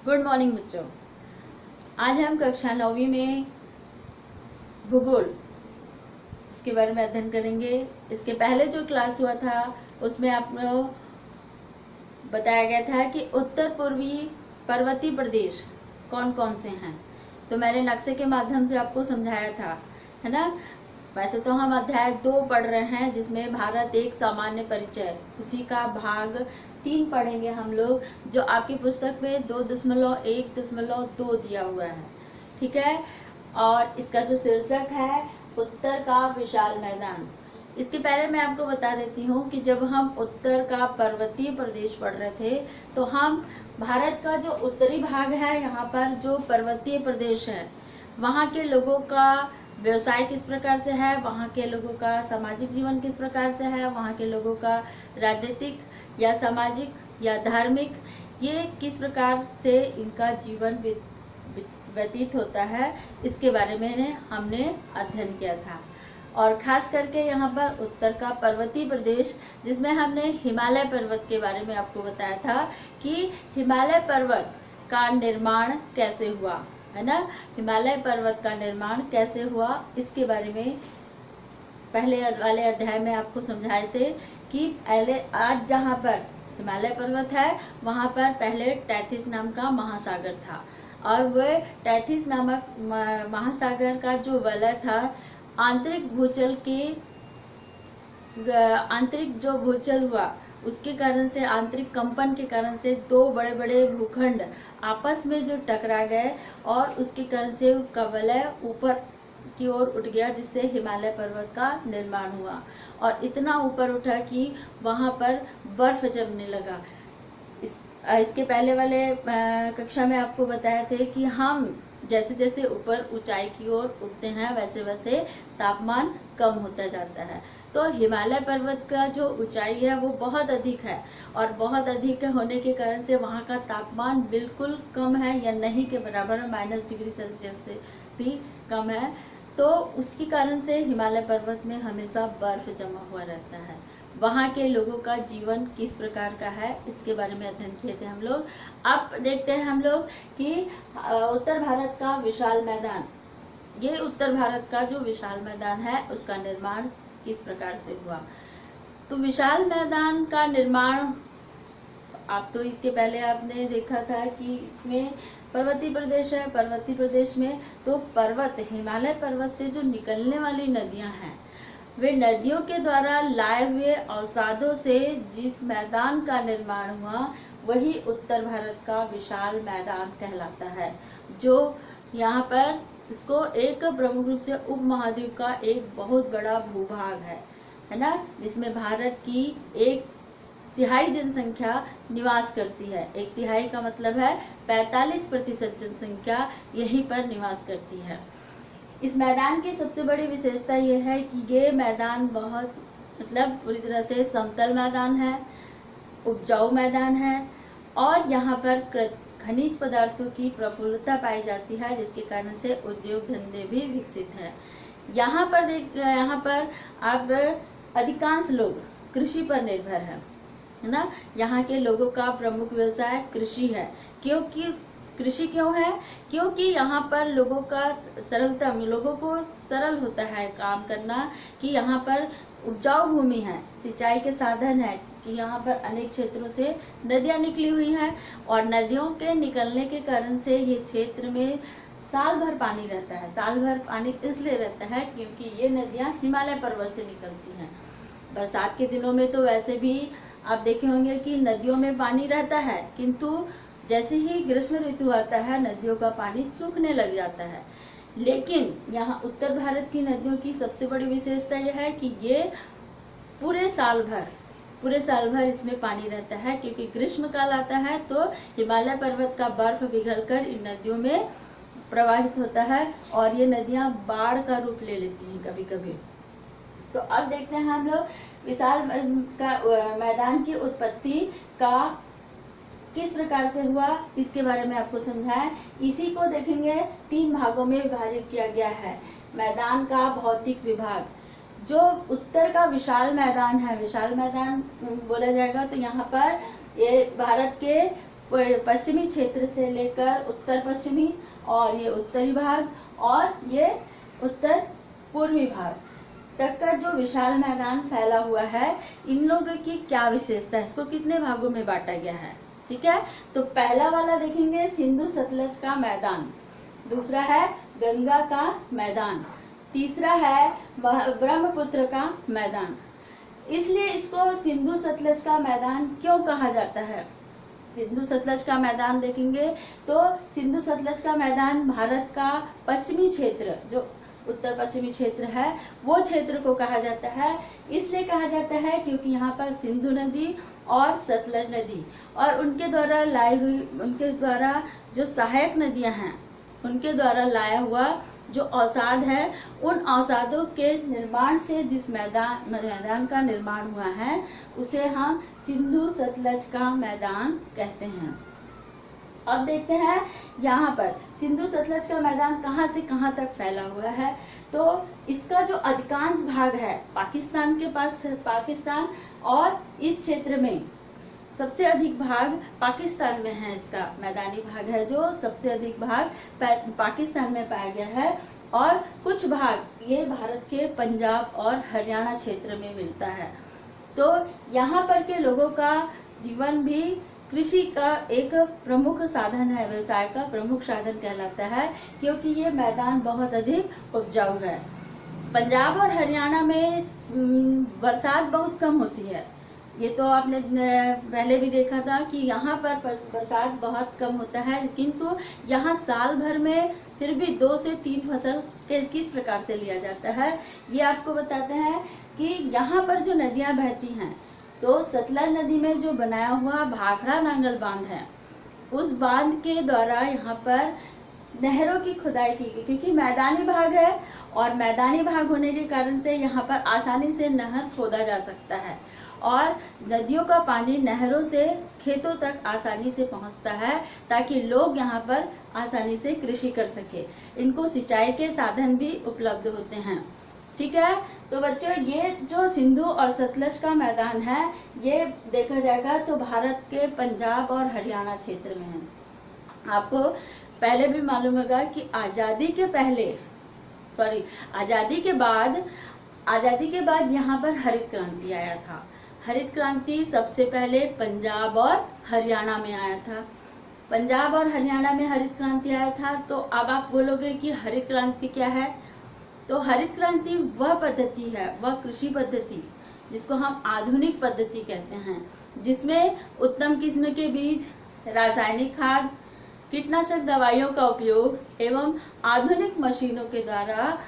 Good morning बच्चों। आज हम कक्षा 9वीं में भूगोल इसके बारे में अध्ययन करेंगे। इसके पहले जो क्लास हुआ था उसमें आपको बताया गया था कि उत्तर पूर्वी पर्वतीय प्रदेश कौन कौन से हैं। तो मैंने नक्शे के माध्यम से आपको समझाया था, है ना। वैसे तो हम अध्याय 2 पढ़ रहे हैं जिसमें भारत एक सामान्य परिचय, उसी का भाग 3 पढ़ेंगे हम लोग, जो आपकी पुस्तक में 2.1.2 दिया हुआ है, ठीक है। और इसका जो शीर्षक है उत्तर का विशाल मैदान। इसके पहले मैं आपको बता देती हूँ कि जब हम उत्तर का पर्वतीय प्रदेश पढ़ रहे थे तो हम भारत का जो उत्तरी भाग है, यहाँ पर जो पर्वतीय प्रदेश है, वहाँ के लोगों का व्यवसाय किस प्रकार से है, वहाँ के लोगों का सामाजिक जीवन किस प्रकार से है, वहाँ के लोगों का राजनीतिक या सामाजिक या धार्मिक, ये किस प्रकार से इनका जीवन व्यतीत होता है, इसके बारे में हमने अध्ययन किया था। और खास करके यहाँ पर उत्तर का पर्वतीय प्रदेश, जिसमें हमने हिमालय पर्वत के बारे में आपको बताया था कि हिमालय पर्वत का निर्माण कैसे हुआ, है ना। हिमालय पर्वत का निर्माण कैसे हुआ इसके बारे में पहले वाले अध्याय में आपको समझाए थे कि पहले आज जहाँ पर हिमालय पर्वत है वहाँ पर पहले टैथिस नाम का महासागर था, और वह टैथिस नामक महासागर का जो वलय था, आंतरिक जो भूचल हुआ उसके कारण से, आंतरिक कंपन के कारण से 2 बड़े बड़े भूखंड आपस में जो टकरा गए और उसके कारण से उसका वलय ऊपर की ओर उठ गया, जिससे हिमालय पर्वत का निर्माण हुआ। और इतना ऊपर उठा कि वहाँ पर बर्फ जमने लगा। इसके पहले वाले कक्षा में आपको बताया थे कि हम जैसे जैसे ऊपर ऊंचाई की ओर उठते हैं वैसे वैसे तापमान कम होता जाता है। तो हिमालय पर्वत का जो ऊंचाई है वो बहुत अधिक है, और बहुत अधिक होने के कारण से वहाँ का तापमान बिल्कुल कम है या नहीं के बराबर है, -डिग्री सेल्सियस से भी कम है। तो उसके कारण से हिमालय पर्वत में हमेशा बर्फ जमा हुआ रहता है। वहाँ के लोगों का जीवन किस प्रकार का है इसके बारे में अध्ययन किए थे हम लोग। अब देखते हैं हम लोग कि उत्तर भारत का विशाल मैदान, ये उत्तर भारत का जो विशाल मैदान है उसका निर्माण किस प्रकार से हुआ। तो विशाल मैदान का निर्माण, आप तो इसके पहले आपने देखा था कि इसमें पर्वतीय प्रदेश है, पर्वतीय प्रदेश में तो पर्वत, हिमालय पर्वत से जो निकलने वाली नदियां हैं, वे नदियों के द्वारा लाए हुए अवसादों से जिस मैदान का निर्माण हुआ वही उत्तर भारत का विशाल मैदान कहलाता है, जो यहाँ पर इसको एक प्रमुख रूप से उपमहाद्वीप का एक बहुत बड़ा भूभाग है ना, जिसमें भारत की 1/3 जनसंख्या निवास करती है। 1/3 का मतलब है 45% जनसंख्या यहीं पर निवास करती है। इस मैदान की सबसे बड़ी विशेषता यह है कि ये मैदान बहुत पूरी तरह से समतल मैदान है, उपजाऊ मैदान है, और यहाँ पर खनिज पदार्थों की प्रफुल्लता पाई जाती है, जिसके कारण से उद्योग धंधे भी विकसित हैं। यहाँ पर आप अधिकांश लोग कृषि पर निर्भर है ना। यहाँ के लोगों का प्रमुख व्यवसाय कृषि है। कृषि क्यों है? क्योंकि यहाँ पर लोगों को सरल होता है काम करना, कि यहाँ पर उपजाऊ भूमि है, सिंचाई के साधन है, कि यहाँ पर अनेक क्षेत्रों से नदियाँ निकली हुई हैं, और नदियों के निकलने के कारण से ये क्षेत्र में साल भर पानी रहता है। साल भर पानी इसलिए रहता है क्योंकि ये नदियाँ हिमालय पर्वत से निकलती हैं। बरसात के दिनों में तो वैसे भी आप देखे होंगे कि नदियों में पानी रहता है, किंतु जैसे ही ग्रीष्म ऋतु आता है नदियों का पानी सूखने लग जाता है। लेकिन यहाँ उत्तर भारत की नदियों की सबसे बड़ी विशेषता यह है कि ये पूरे साल भर इसमें पानी रहता है, क्योंकि ग्रीष्म काल आता है तो हिमालय पर्वत का बर्फ पिघलकर इन नदियों में प्रवाहित होता है, और ये नदियाँ बाढ़ का रूप ले लेती हैं कभी कभी। तो अब देखते हैं हम लोग विशाल मैदान की उत्पत्ति का किस प्रकार से हुआ इसके बारे में आपको समझाएं। इसी को देखेंगे 3 भागों में विभाजित किया गया है। मैदान का भौतिक विभाग, जो उत्तर का विशाल मैदान है, विशाल मैदान बोला जाएगा तो यहाँ पर ये भारत के पश्चिमी क्षेत्र से लेकर उत्तर पश्चिमी, और ये उत्तरी भाग, और ये उत्तर पूर्वी भाग तक का जो विशाल मैदान फैला हुआ है, इन लोगों की क्या विशेषता है, इसको कितने भागों में बांटा गया है। ठीक है, तो पहला वाला देखेंगे सिंधु सतलज का मैदान, दूसरा है गंगा का मैदान, तीसरा है ब्रह्मपुत्र का मैदान। इसलिए इसको सिंधु सतलज का मैदान क्यों कहा जाता है। सिंधु सतलज का मैदान देखेंगे तो सिंधु सतलज का मैदान भारत का पश्चिमी क्षेत्र, जो उत्तर पश्चिमी क्षेत्र है, वो क्षेत्र को कहा जाता है। इसलिए कहा जाता है क्योंकि यहाँ पर सिंधु नदी और सतलज नदी और उनके द्वारा लाई हुई, उनके द्वारा जो सहायक नदियाँ हैं, उनके द्वारा लाया हुआ जो अवसाद है, उन अवसादों के निर्माण से जिस मैदान का निर्माण हुआ है, उसे हम सिंधु सतलज का मैदान कहते हैं। अब देखते हैं यहाँ पर सिंधु सतलज का मैदान कहाँ से कहाँ तक फैला हुआ है। तो इसका जो अधिकांश भाग है पाकिस्तान के पास, पाकिस्तान और इस क्षेत्र में सबसे अधिक भाग पाकिस्तान में है। इसका मैदानी भाग है जो सबसे अधिक भाग पाकिस्तान में पाया गया है, और कुछ भाग ये भारत के पंजाब और हरियाणा क्षेत्र में मिलता है। तो यहाँ पर के लोगों का जीवन भी कृषि का एक प्रमुख साधन है, व्यवसाय का प्रमुख साधन कहलाता है, क्योंकि ये मैदान बहुत अधिक उपजाऊ है। पंजाब और हरियाणा में बरसात बहुत कम होती है, ये तो आपने पहले भी देखा था कि यहाँ पर बरसात बहुत कम होता है, किंतु यहाँ साल भर में फिर भी 2 से 3 फसल किस प्रकार से लिया जाता है, ये आपको बताते हैं कि यहाँ पर जो नदियाँ बहती हैं, तो सतलज नदी में जो बनाया हुआ भाखड़ा नांगल बांध है, उस बांध के द्वारा यहाँ पर नहरों की खुदाई की गई, क्योंकि मैदानी भाग है और मैदानी भाग होने के कारण से यहाँ पर आसानी से नहर खोदा जा सकता है और नदियों का पानी नहरों से खेतों तक आसानी से पहुँचता है, ताकि लोग यहाँ पर आसानी से कृषि कर सके। इनको सिंचाई के साधन भी उपलब्ध होते हैं। ठीक है, तो बच्चों ये जो सिंधु और सतलज का मैदान है, ये देखा जाएगा तो भारत के पंजाब और हरियाणा क्षेत्र में है। आपको पहले भी मालूम होगा कि आज़ादी के बाद यहाँ पर हरित क्रांति आया था। हरित क्रांति सबसे पहले पंजाब और हरियाणा में आया था। पंजाब और हरियाणा में हरित क्रांति आया था। तो अब आप बोलोगे कि हरित क्रांति क्या है। तो हरित क्रांति वह पद्धति है, वह कृषि पद्धति जिसको हम आधुनिक पद्धति कहते हैं, जिसमें उत्तम किस्म के बीज, रासायनिक खाद, कीटनाशक दवाइयों का उपयोग एवं आधुनिक मशीनों के द्वारा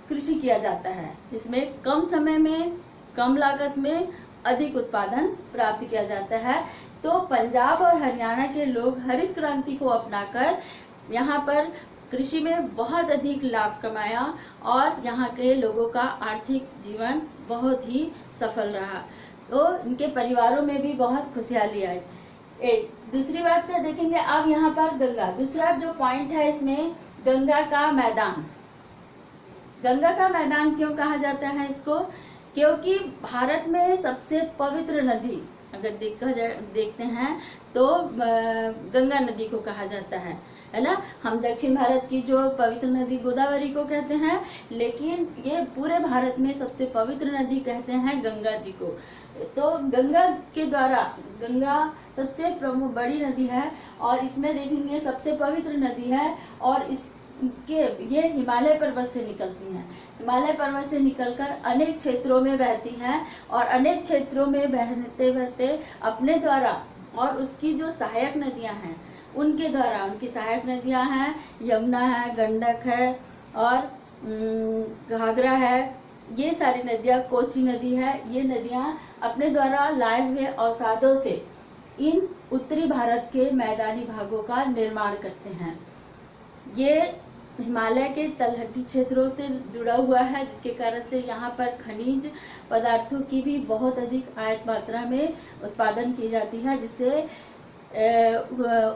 कृषि किया जाता है। इसमें कम समय में, कम लागत में अधिक उत्पादन प्राप्त किया जाता है। तो पंजाब और हरियाणा के लोग हरित क्रांति को अपनाकर यहाँ पर कृषि में बहुत अधिक लाभ कमाया और यहाँ के लोगों का आर्थिक जीवन बहुत ही सफल रहा। तो इनके परिवारों में भी बहुत खुशहाली आई। एक दूसरी बात तो देखेंगे अब यहाँ पर गंगा, दूसरा जो पॉइंट है इसमें गंगा का मैदान। गंगा का मैदान क्यों कहा जाता है इसको, क्योंकि भारत में सबसे पवित्र नदी अगर देखते हैं तो गंगा नदी को कहा जाता है ना। हम दक्षिण भारत की जो पवित्र नदी गोदावरी को कहते हैं, लेकिन ये पूरे भारत में सबसे पवित्र नदी कहते हैं गंगा जी को। तो गंगा के द्वारा, गंगा सबसे प्रमुख बड़ी नदी है और इसमें देखेंगे सबसे पवित्र नदी है और ये हिमालय पर्वत से निकलती हैं। हिमालय पर्वत से निकलकर अनेक क्षेत्रों में बहती हैं और अनेक क्षेत्रों में बहते बहते अपने द्वारा और उसकी जो सहायक नदियां हैं उनके द्वारा, उनकी सहायक नदियां हैं यमुना है, गंडक है और घाघरा है, ये सारी नदियां, कोसी नदी है, ये नदियां अपने द्वारा लाए हुए अवसादों से इन उत्तरी भारत के मैदानी भागों का निर्माण करते हैं। ये हिमालय के तलहटी क्षेत्रों से जुड़ा हुआ है, जिसके कारण से यहाँ पर खनिज पदार्थों की भी बहुत अधिक आयत मात्रा में उत्पादन की जाती है, जिससे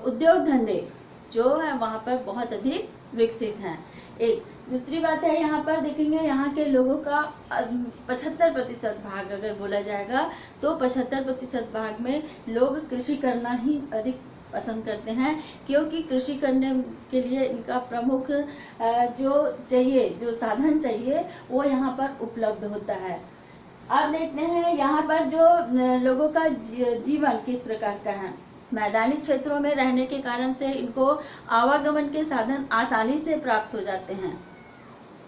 उद्योग धंधे जो है वहाँ पर बहुत अधिक विकसित हैं। एक दूसरी बात है, यहाँ पर देखेंगे यहाँ के लोगों का 75% भाग अगर बोला जाएगा तो 75% भाग में लोग कृषि करना ही अधिक पसंद करते हैं, क्योंकि कृषि करने के लिए इनका प्रमुख जो चाहिए, जो साधन चाहिए, वो यहाँ पर उपलब्ध होता है। अब देखते हैं यहाँ पर जो लोगों का जीवन किस प्रकार का है। मैदानी क्षेत्रों में रहने के कारण से इनको आवागमन के साधन आसानी से प्राप्त हो जाते हैं,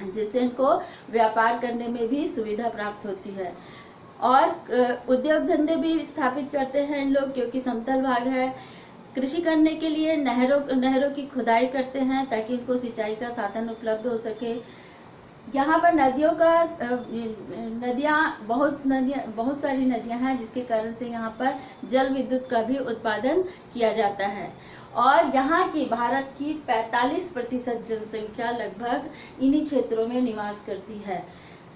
जिससे इनको व्यापार करने में भी सुविधा प्राप्त होती है। और उद्योग धंधे भी स्थापित करते हैं इन लोग, क्योंकि समतल भाग है। कृषि करने के लिए नहरों की खुदाई करते हैं ताकि इनको सिंचाई का साधन उपलब्ध हो सके। यहाँ पर बहुत सारी नदियाँ हैं, जिसके कारण से यहाँ पर जल विद्युत का भी उत्पादन किया जाता है। और यहाँ की भारत की 45% जनसंख्या लगभग इन्हीं क्षेत्रों में निवास करती है।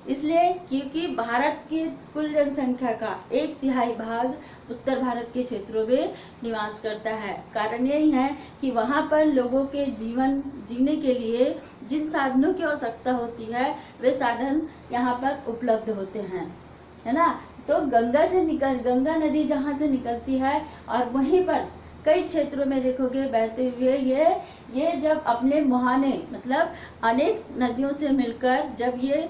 इसलिए क्योंकि भारत की कुल जनसंख्या का 1/3 भाग उत्तर भारत के क्षेत्रों में निवास करता है। कारण यही है कि वहाँ पर लोगों के जीवन जीने के लिए जिन साधनों की आवश्यकता होती है, वे साधन यहाँ पर उपलब्ध होते हैं, है ना। तो गंगा नदी जहाँ से निकलती है, और वहीं पर कई क्षेत्रों में देखोगे बहते हुए ये जब अपने मुहाने मतलब अनेक नदियों से मिलकर जब ये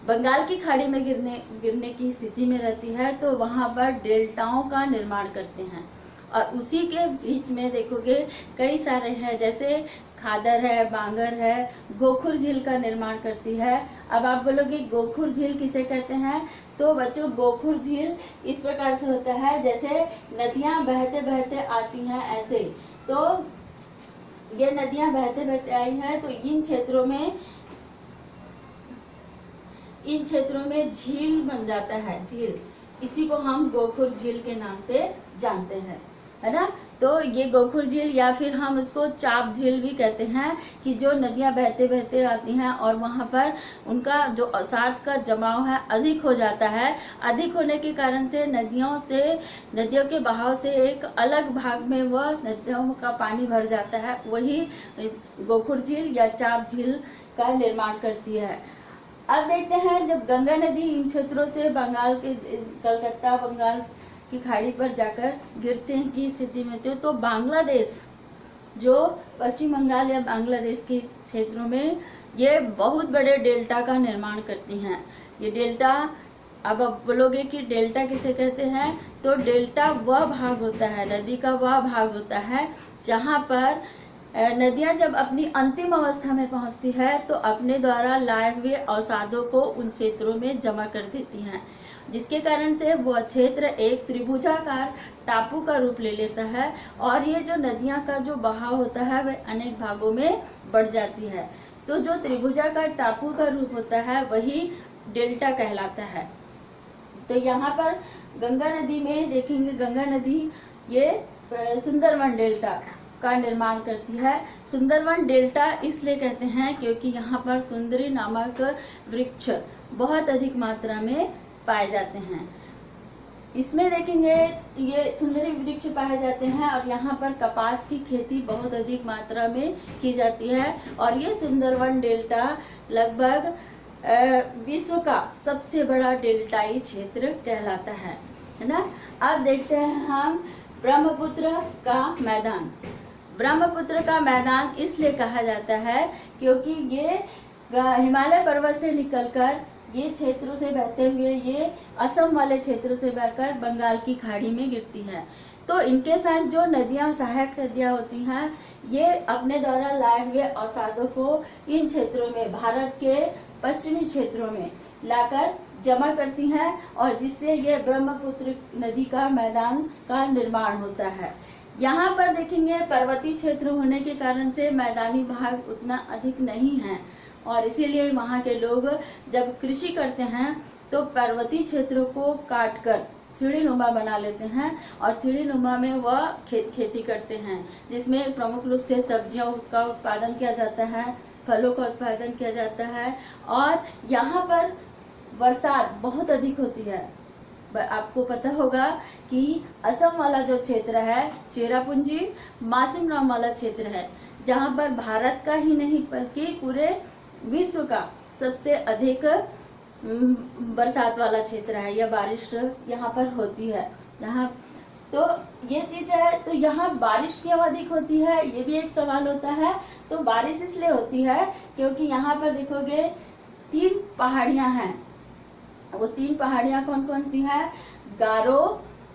बंगाल की खाड़ी में गिरने की स्थिति में रहती है, तो वहाँ पर डेल्टाओं का निर्माण करते हैं। और उसी के बीच में देखोगे कई सारे हैं, जैसे खादर है, बांगर है, गोखुर झील का निर्माण करती है। अब आप बोलोगे गोखुर झील किसे कहते हैं, तो बच्चों गोखुर झील इस प्रकार से होता है, जैसे नदियाँ बहते बहते आती हैं ऐसे। तो ये नदियाँ बहते बहते आई हैं, तो इन क्षेत्रों में झील बन जाता है, झील। इसी को हम गोखुर झील के नाम से जानते हैं, है ना। तो ये गोखुर झील या फिर हम उसको चाप झील भी कहते हैं, कि जो नदियां बहते बहते आती हैं और वहां पर उनका जो अवसाद का जमाव है अधिक हो जाता है। अधिक होने के कारण से नदियों के बहाव से एक अलग भाग में वह नदियों का पानी भर जाता है, वही गोखुर झील या चाप झील का निर्माण करती है। अब देखते हैं, जब गंगा नदी इन क्षेत्रों से कलकत्ता बंगाल की खाड़ी पर जाकर गिरते की स्थिति में थे, तो बांग्लादेश, जो पश्चिम बंगाल या बांग्लादेश के क्षेत्रों में ये बहुत बड़े डेल्टा का निर्माण करती हैं। ये डेल्टा, अब आप बोलोगे कि डेल्टा किसे कहते हैं, तो डेल्टा वह भाग होता है, नदी का वह भाग होता है जहाँ पर नदियाँ जब अपनी अंतिम अवस्था में पहुँचती है, तो अपने द्वारा लाए हुए अवसादों को उन क्षेत्रों में जमा कर देती हैं, जिसके कारण से वह क्षेत्र एक त्रिभुजाकार टापू का रूप ले लेता है। और ये जो नदियाँ का जो बहाव होता है वह अनेक भागों में बढ़ जाती है। तो जो त्रिभुजाकार टापू का रूप होता है वही डेल्टा कहलाता है। तो यहाँ पर गंगा नदी में देखेंगे, गंगा नदी ये सुंदरवन डेल्टा का निर्माण करती है। सुंदरवन डेल्टा इसलिए कहते हैं क्योंकि यहाँ पर सुंदरी नामक वृक्ष बहुत अधिक मात्रा में पाए जाते हैं। इसमें देखेंगे ये सुंदरी वृक्ष पाए जाते हैं, और यहाँ पर कपास की खेती बहुत अधिक मात्रा में की जाती है। और ये सुंदरवन डेल्टा लगभग विश्व का सबसे बड़ा डेल्टाई क्षेत्र कहलाता है ना। अब देखते हैं हम ब्रह्मपुत्र का मैदान। ब्रह्मपुत्र का मैदान इसलिए कहा जाता है क्योंकि ये हिमालय पर्वत से निकलकर ये क्षेत्रों से बहते हुए ये असम वाले क्षेत्रों से बहकर बंगाल की खाड़ी में गिरती है। तो इनके साथ जो नदियां, सहायक नदियां होती हैं, ये अपने द्वारा लाए हुए अवसादों को इन क्षेत्रों में, भारत के पश्चिमी क्षेत्रों में लाकर जमा करती हैं, और जिससे ये ब्रह्मपुत्र नदी का मैदान का निर्माण होता है। यहाँ पर देखेंगे पर्वतीय क्षेत्र होने के कारण से मैदानी भाग उतना अधिक नहीं है, और इसीलिए वहाँ के लोग जब कृषि करते हैं तो पर्वतीय क्षेत्रों को काटकर सीढ़ीनुमा बना लेते हैं, और सीढ़ीनुमा में वह खेती करते हैं, जिसमें प्रमुख रूप से सब्जियों का उत्पादन किया जाता है, फलों का उत्पादन किया जाता है। और यहाँ पर बरसात बहुत अधिक होती है। आपको पता होगा कि असम वाला जो क्षेत्र है, चेरापूंजी मासिमराम वाला क्षेत्र है, जहाँ पर भारत का ही नहीं बल्कि पूरे विश्व का सबसे अधिक बरसात वाला क्षेत्र है, या बारिश यहाँ पर होती है। यहाँ तो ये चीज है। तो यहाँ बारिश क्यों अधिक होती है, ये भी एक सवाल होता है। तो बारिश इसलिए होती है क्योंकि यहाँ पर देखोगे 3 पहाड़ियां हैं। वो 3 पहाड़ियां कौन कौन सी है? गारो,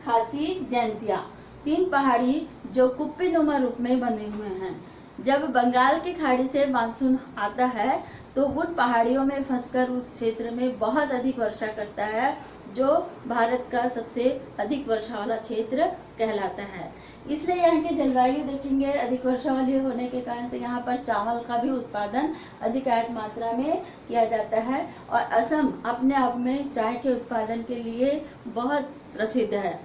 खासी, जैंतिया। 3 पहाड़ी जो कुप्पी नुमा रूप में बने हुए हैं। जब बंगाल की खाड़ी से मानसून आता है तो उन पहाड़ियों में फंसकर उस क्षेत्र में बहुत अधिक वर्षा करता है, जो भारत का सबसे अधिक वर्षा वाला क्षेत्र कहलाता है। इसलिए यहाँ की जलवायु देखेंगे अधिक वर्षा वाली होने के कारण से यहाँ पर चावल का भी उत्पादन अधिकांश मात्रा में किया जाता है। और असम अपने आप में चाय के उत्पादन के लिए बहुत प्रसिद्ध है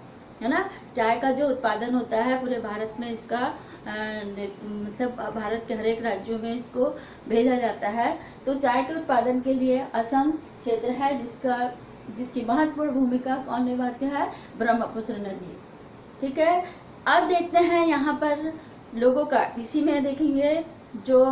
ना। चाय का जो उत्पादन होता है पूरे भारत में, इसका मतलब भारत के हर एक राज्यों में इसको भेजा जाता है। तो चाय के उत्पादन के लिए असम क्षेत्र है जिसकी महत्वपूर्ण भूमिका कौन निभाते हैं? ब्रह्मपुत्र नदी। ठीक है, अब देखते हैं यहाँ पर लोगों का। इसी में देखेंगे जो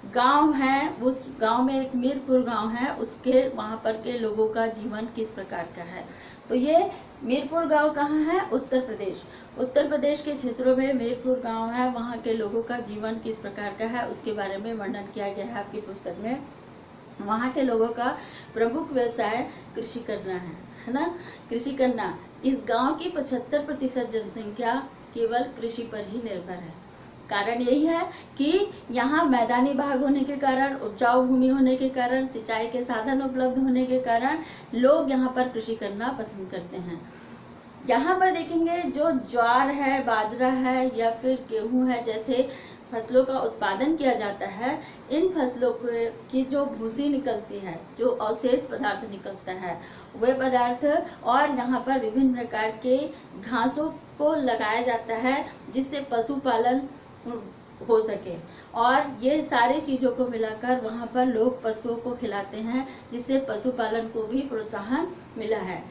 गांव है, उस गांव में एक मीरपुर गांव है, उसके वहाँ पर के लोगों का जीवन किस प्रकार का है। तो ये मीरपुर गांव कहाँ है? उत्तर प्रदेश। उत्तर प्रदेश के क्षेत्रों में मीरपुर गांव है, वहाँ के लोगों का जीवन किस प्रकार का है उसके बारे में वर्णन किया गया है आपकी पुस्तक में। वहाँ के लोगों का प्रमुख व्यवसाय कृषि करना है ना। कृषि करना। इस गांव की 75% जनसंख्या केवल कृषि पर ही निर्भर है। कारण यही है कि यहाँ मैदानी भाग होने के कारण, उपजाऊ भूमि होने के कारण, सिंचाई के साधन उपलब्ध होने के कारण लोग यहाँ पर कृषि करना पसंद करते हैं। यहाँ पर देखेंगे जो ज्वार है, बाजरा है या फिर गेहूं है, जैसे फसलों का उत्पादन किया जाता है, इन फसलों की जो भूसी निकलती है, जो अवशेष पदार्थ निकलता है, वे पदार्थ और यहाँ पर विभिन्न प्रकार के घासों को लगाया जाता है जिससे पशुपालन हो सके। और ये सारी चीज़ों को मिलाकर वहाँ पर लोग पशुओं को खिलाते हैं, जिससे पशुपालन को भी प्रोत्साहन मिला है।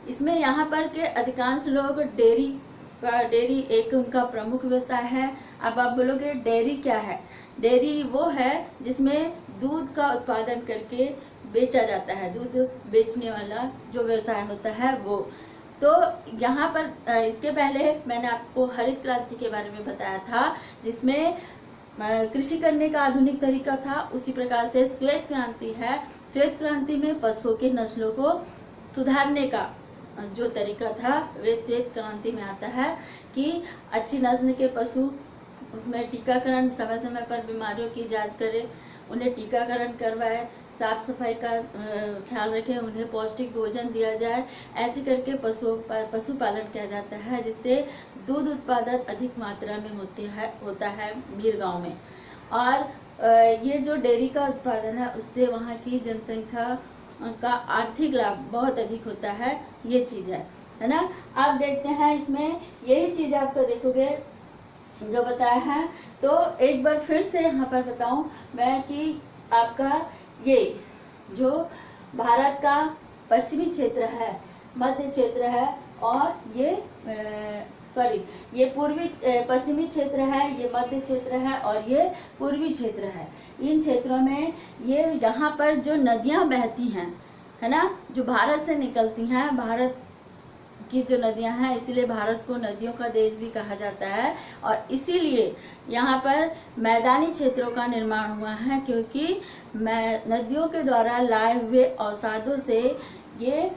इसमें यहाँ पर के अधिकांश लोग डेयरी एक उनका प्रमुख व्यवसाय है। अब आप बोलोगे डेयरी क्या है? डेयरी वो है जिसमें दूध का उत्पादन करके बेचा जाता है, दूध बेचने वाला जो व्यवसाय होता है वो। तो यहाँ पर इसके पहले मैंने आपको हरित क्रांति के बारे में बताया था, जिसमें कृषि करने का आधुनिक तरीका था। उसी प्रकार से श्वेत क्रांति है। श्वेत क्रांति में पशुओं की नस्लों को सुधारने का जो तरीका था वे श्वेत क्रांति में आता है कि अच्छी नस्ल के पशु, उसमें टीकाकरण, समय समय पर बीमारियों की जांच करें, उन्हें टीकाकरण करवाए, साफ सफाई का ख्याल रखें, उन्हें पौष्टिक भोजन दिया जाए। ऐसे करके पशुपालन किया जाता है, जिससे दूध उत्पादन अधिक मात्रा में होता है मीर गांव में। और ये जो डेयरी का उत्पादन है उससे वहाँ की जनसंख्या का आर्थिक लाभ बहुत अधिक होता है। ये चीज़ है ना। आप देखते हैं इसमें यही चीज़ आपको देखोगे जो बताया है। तो एक बार फिर से यहाँ पर बताऊं मैं कि आपका ये जो भारत का पश्चिमी क्षेत्र है, मध्य क्षेत्र है, और ये ये पूर्वी पश्चिमी क्षेत्र है, ये मध्य क्षेत्र है और ये पूर्वी क्षेत्र है। इन क्षेत्रों में ये यहाँ पर जो नदियाँ बहती हैं, है ना, जो भारत से निकलती हैं, भारत की जो नदियां हैं, इसीलिए भारत को नदियों का देश भी कहा जाता है। और इसीलिए यहाँ पर मैदानी क्षेत्रों का निर्माण हुआ है, क्योंकि नदियों के द्वारा लाए हुए अवसादों से ये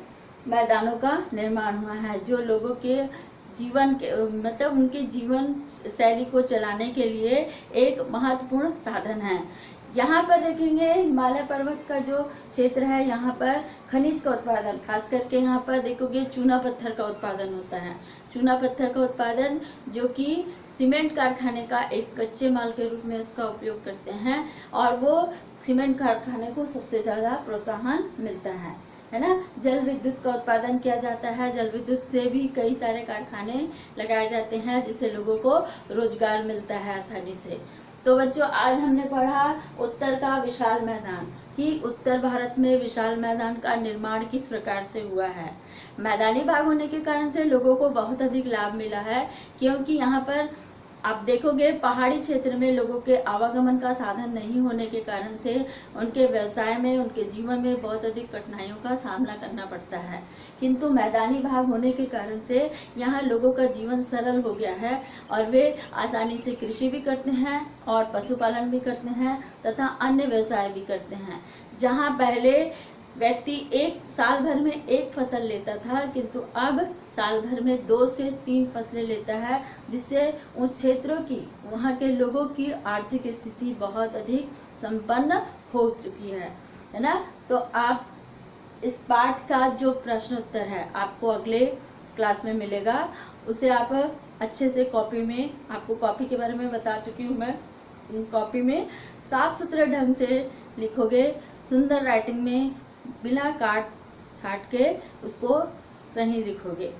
मैदानों का निर्माण हुआ है, जो लोगों के जीवन के मतलब उनके जीवन शैली को चलाने के लिए एक महत्वपूर्ण साधन है। यहाँ पर देखेंगे हिमालय पर्वत का जो क्षेत्र है, यहाँ पर खनिज का उत्पादन, खास करके यहाँ पर देखोगे चूना पत्थर का उत्पादन होता है। चूना पत्थर का उत्पादन जो कि सीमेंट कारखाने का एक कच्चे माल के रूप में उसका उपयोग करते हैं, और वो सीमेंट कारखाने को सबसे ज़्यादा प्रोत्साहन मिलता है ना। जल विद्युत का उत्पादन किया जाता है। जल विद्युत से भी कई सारे कारखाने लगाए जाते हैं, जिससे लोगों को रोजगार मिलता है आसानी से। तो बच्चों, आज हमने पढ़ा उत्तर का विशाल मैदान, कि उत्तर भारत में विशाल मैदान का निर्माण किस प्रकार से हुआ है। मैदानी भाग होने के कारण से लोगों को बहुत अधिक लाभ मिला है, क्योंकि यहाँ पर आप देखोगे पहाड़ी क्षेत्र में लोगों के आवागमन का साधन नहीं होने के कारण से उनके व्यवसाय में, उनके जीवन में बहुत अधिक कठिनाइयों का सामना करना पड़ता है। किंतु मैदानी भाग होने के कारण से यहाँ लोगों का जीवन सरल हो गया है और वे आसानी से कृषि भी करते हैं और पशुपालन भी करते हैं तथा अन्य व्यवसाय भी करते हैं। जहाँ पहले व्यक्ति एक साल भर में एक फसल लेता था, किंतु अब साल भर में 2 से 3 फसलें लेता है, जिससे उस क्षेत्रों की, वहाँ के लोगों की आर्थिक स्थिति बहुत अधिक संपन्न हो चुकी है ना। तो आप इस पाठ का जो प्रश्न उत्तर है आपको अगले क्लास में मिलेगा, उसे आप अच्छे से कॉपी में, आपको कॉपी के बारे में बता चुकी हूँ मैं, कॉपी में साफ सुथरे ढंग से लिखोगे, सुंदर राइटिंग में, बिना काट छाट के उसको सही लिखोगे।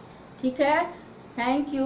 ठीक है, थैंक यू।